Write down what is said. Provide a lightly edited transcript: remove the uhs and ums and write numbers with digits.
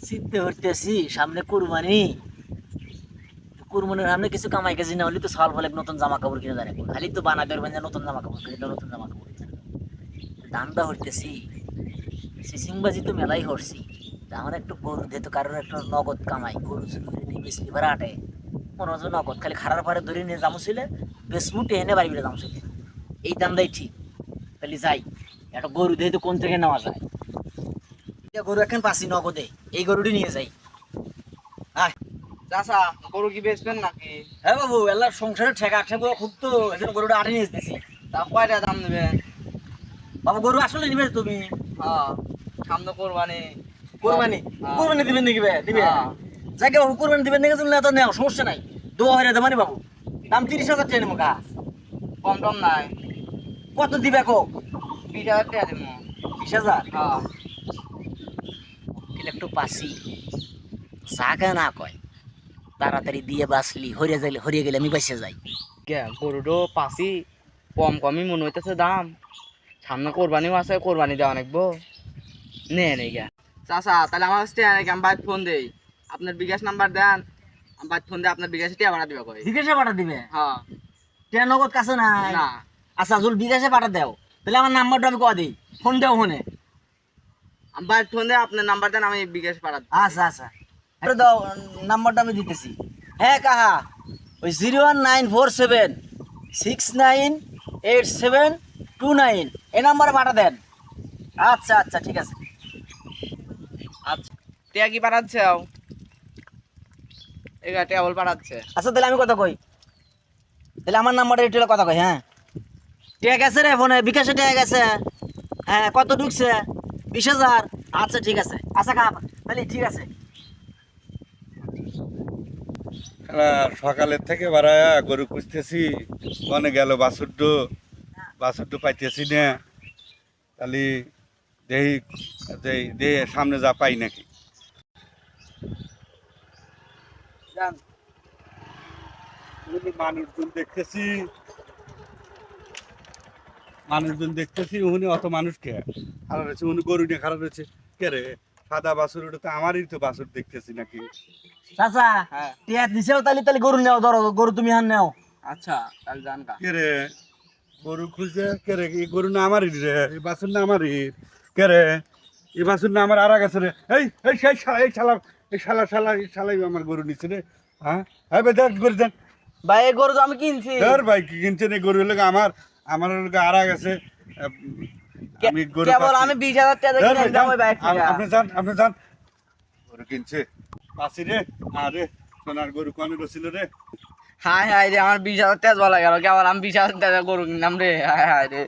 চিনতে হইতেছি সামনে কুরবানি। কুরবানির সামনে কিছু কামাই কাজি না হলে তো সাল ফলে নতুন জামা কাপড় কিনে দেয় খালি তো বানা দেবেন যে নতুন জামা কাপড় কিনে নতুন জামা কাপড় দান্দা হইতেছি সিসিংবাজি তো মেলাই হরছি। আমার একটু গরু দিয়ে তো কারোর একটু নগদ কামাই গরু বেশি এবার আটে মনে হচ্ছে নগদ খালি খারার পারে ধরে নিয়ে জামুছিলে বেসমুটে এনে বাড়ি বেড়ে জামুছিলে এই দান্দাই ঠিক। তাহলে যাই একটা গরু দিয়ে তো কোন থেকে নেওয়া যায় গরু এখন পাচ্ছি নগদে এই গরুটি নিয়ে যাই। আয় চাচা গরু কি বেচবেন নাকি? হ্যাঁ বাবু এলার সংসারে ঠেকা ঠেকো খুব তো এজন্য গরুটা আটে নিয়ে যেতেছি। তা কয়টা দাম নেবেন? বাবু গরু আসলে নিবে তুমি? হ্যাঁ সামনে কোরবানি। কোরবানি হ্যাঁ। কোরবানি দিবেন নাকি দিবে? হ্যাঁ। যাকে বাবু কোরবানি দিবেন নাকি তুমি তো নেও সমস্যা নাই দোয়া হয়ে দেবানি বাবু দাম 30,000 টাকা নেবো গা। কম টম নাই? কত দিবে কো? 20,000 টাকা দেবো। 20,000 হ্যাঁ একটু পাসি জাগা না কয় তাড়াতাড়ি দিয়ে বাঁচলি হরিয়ে গেলে আমি বেঁচে যাই। কে গরুটো পাসি কম কমই মনে হইতেছে দাম। সামনে কোরবানিও আছে, কোরবানি দেওয়া নাকবো। নে নে গা চাচা তাহলে আমার কাছে আমি বাইর ফোন দেই, আপনার বিকাশ নাম্বার দেন। আমি বাইর ফোন দিয়ে আপনার বিকাশে টিয়া ভাড়া দিবা কই। বিকাশে পাঠা দিবে? হ্যাঁ। ট্রেন নগদ কাছে নাই? না। আচ্ছা জুল বিকাশে পাঠা দাও তাহলে আমার নাম্বারটা আমি কয়া দিই ফোন দেও ফোনে। আমি বাইর ফোন দিয়ে আপনার নাম্বার দেন, আমি বিকাশ পাঠা দিই। আচ্ছা আচ্ছা একটু দাও নাম্বারটা আমি দিতেছি। হ্যাঁ কাহা ওই 01947698729 এই নাম্বারে পাঠা দেন। আচ্ছা আচ্ছা ঠিক আছে। আচ্ছা টিয়া কি পাঠাচ্ছে? এগা টিয়া বল পাঠাচ্ছে। আচ্ছা তাহলে আমি কথা কই তাহলে আমার নাম্বারটা একটু কথা কই। হ্যাঁ ঠিক আছে রে ফোনে বিকাশে ঠিক আছে। হ্যাঁ কত ঢুকছে? 20,000। আচ্ছা ঠিক আছে আচ্ছা কাহা তাহলে ঠিক আছে। সকালের থেকে বাড়ায়া গরু খুঁজতেছি মনে গেল বাছুরটো পাইতেছি না। তাহলে দেহি দেহে সামনে যা পাই নাকি। জান মানুষজন দেখতেছি উনি অত মানুষ কে খারাপ হয়েছে উনি গরু নিয়ে খারাপ হয়েছে কে রে? সাদা বাছুর ওটা তো আমারই তো বাছুর দেখতেছি নাকি। চাচা হ্যাঁ। টিয়া দিছেও তাহলে তাহলে গরু নেও ধরো গরু তুমি হান নেও। আচ্ছা তাহলে জান কা কে রে গরু খুঁজে কে রে? এই গরু না আমারই রে, এই বাছুর না আমারই। কে রে এই বাছুর না আমার আর গেছে রে। এই সেই শালা এই শালাই আমার গরু নিচ্ছে রে। হ্যাঁ হ্যাঁ ভাই দেখ গরু দেন। ভাই এই গরু তো আমি কিনছি। ধর ভাই কি কিনছেন এই গরু লোক আমার লোক আর গেছে। আমি গরু কেবল পাচ্ছি। আমি 20,000 টাকা ধর কিনে ভাই, আনলাম ওই বাইক যান, থেকে। আপনি যান গরু কিনছে পাচ্ছি রে। আরে সোনার গরু কনে রছিল রে। হায় হায় রে আমার 20,000 টাকা বলা গেল, কেবল আমি 20,000 টাকা গরু কিনলাম রে। হায় হায় রে।